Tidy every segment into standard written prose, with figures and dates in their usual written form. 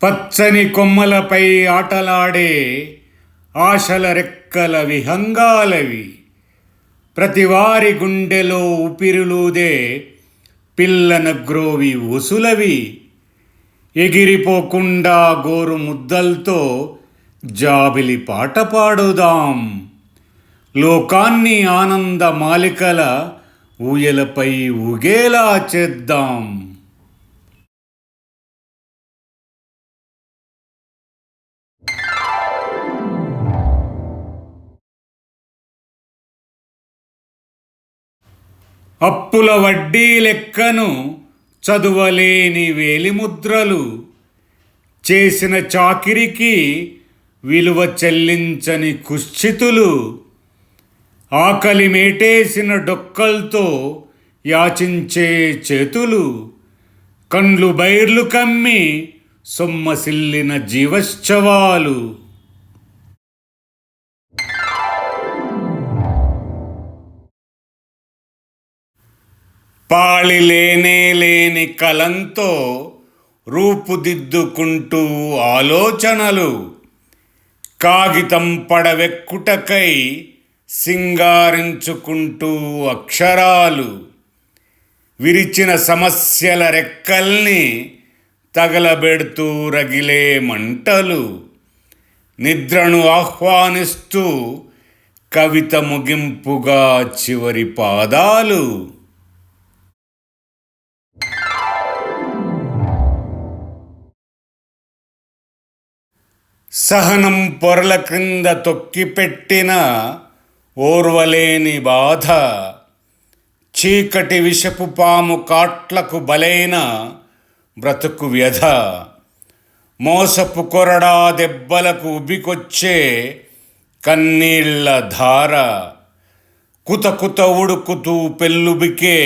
పచ్చని కొమ్మలపై ఆటలాడే ఆశల రెక్కల విహంగాలవి. ప్రతివారి గుండెలో ఊపిరులూదే పిల్లన గ్రోవి ఉసులవి. ఎగిరిపోకుండా గోరు ముద్దల్తో జాబిలి పాట పాడుదాం. లోకాన్ని ఆనంద మాలికల ఊయలపై ఊగేలా చేద్దాం. అప్పుల వడ్డీ లెక్కను చదువలేని వేలిముద్రలు, చేసిన చాకిరికి విలువ చెల్లించని కుశ్చితులు, ఆకలి మేటేసిన డొక్కల్తో యాచించే చేతులు, కండ్లు బైర్లు కమ్మి సొమ్మసిల్లిన జీవశ్చవాలు. పాళిలేనే లేని కలంతో రూపుదిద్దుకుంటూ ఆలోచనలు, కాగితం పడవెక్కుటకై సింగారించుకుంటూ అక్షరాలు, విరిచిన సమస్యల రెక్కల్ని తగలబెడుతూ రగిలే మంటలు, నిద్రను ఆహ్వానిస్తూ కవిత ముగింపుగా చివరి పాదాలు. సహనం పొరల క్రింద తొక్కిపెట్టిన ఓర్వలేని బాధ, చీకటి విషపు పాము కాట్లకు బలైన బ్రతుకు వ్యధ, మోసపు కొరడా దెబ్బలకు ఉబికొచ్చే కన్నీళ్ల ధార, కుతకుత ఉడుకుతూ పెళ్ళుబికే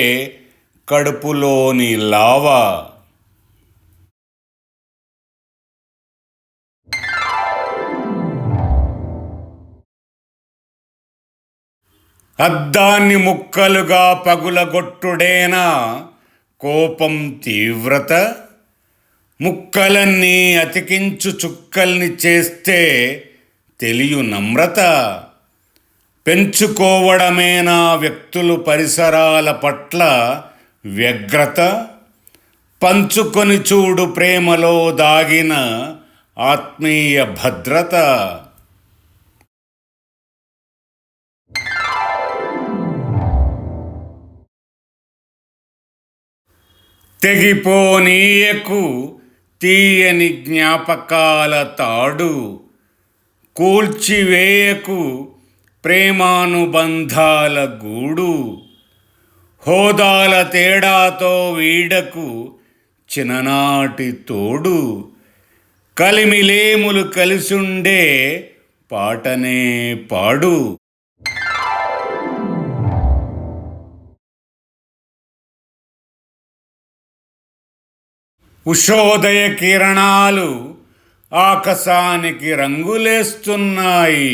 కడుపులోని లావా. అద్దాన్ని ముక్కలుగా పగులగొట్టుడేనా కోపం తీవ్రత, ముక్కలన్నీ అతికించు చుక్కల్ని చేస్తే తెలియు నమ్రత, పెంచుకోవడమేనా వ్యక్తులు పరిసరాల పట్ల వ్యగ్రత, పంచుకొని చూడు ప్రేమలో దాగిన ఆత్మీయ భద్రత. తెగిపోనీయకు తీయని జ్ఞాపకాల తాడు, కూల్చివేయకు ప్రేమానుబంధాల గూడు, హోదాల తేడాతో వీడకు చిన్ననాటి తోడు, కలిమిలేములు కలిసుండే పాటనే పాడు. ఉషోదయ కిరణాలు ఆకాశానికి రంగులేస్తున్నాయి,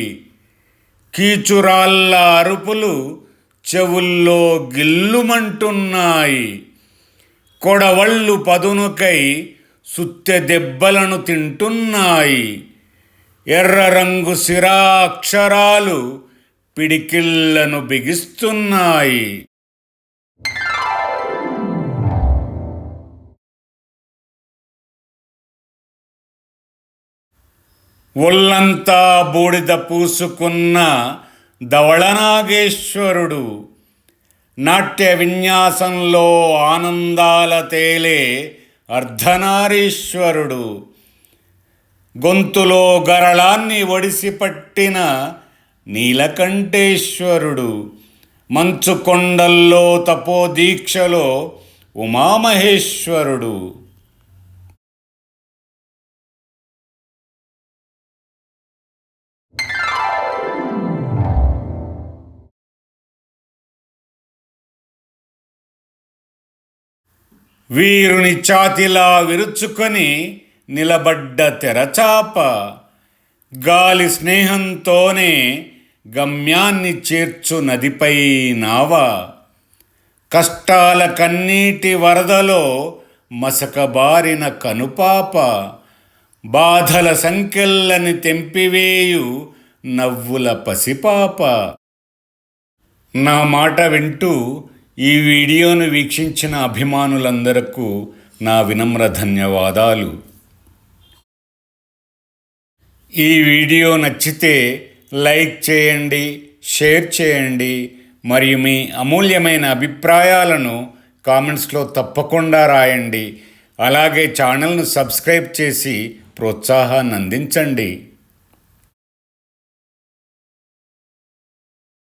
కీచురాళ్ళ అరుపులు చెవుల్లో గిల్లుమంటున్నాయి, కొడవళ్ళు పదునుకై సుత్తె దెబ్బలను తింటున్నాయి, ఎర్ర రంగు శిరాక్షరాలు పిడికిళ్లను బిగిస్తున్నాయి. ఒళ్ళంతా బూడిద పూసుకున్న ధవళనాగేశ్వరుడు, నాట్య విన్యాసంలో ఆనందాల తేలే అర్ధనారీశ్వరుడు, గొంతులో గరళాన్ని ఒడిసిపట్టిన నీలకంఠేశ్వరుడు, మంచు కొండల్లో తపోదీక్షలో ఉమామహేశ్వరుడు. వీరుని ఛాతిలా విరుచుకొని నిలబడ్డ తెరచాప, గాలి స్నేహంతోనే గమ్యాన్ని చేర్చు నదిపై నావ, కష్టాల కన్నీటి వరదలో మసకబారిన కనుపాప, బాధల సంకెళ్ళని తెంపివేయు నవ్వుల పసిపాప. నా మాట వింటూ ఈ వీడియోను వీక్షించిన అభిమానులందరకు నా వినమ్ర ధన్యవాదాలు. ఈ వీడియో నచ్చితే లైక్ చేయండి, షేర్ చేయండి మరియు మీ అమూల్యమైన అభిప్రాయాలను కామెంట్స్లో తప్పకుండా రాయండి. అలాగే ఛానల్ను సబ్స్క్రైబ్ చేసి ప్రోత్సాహాన్ని అందించండి.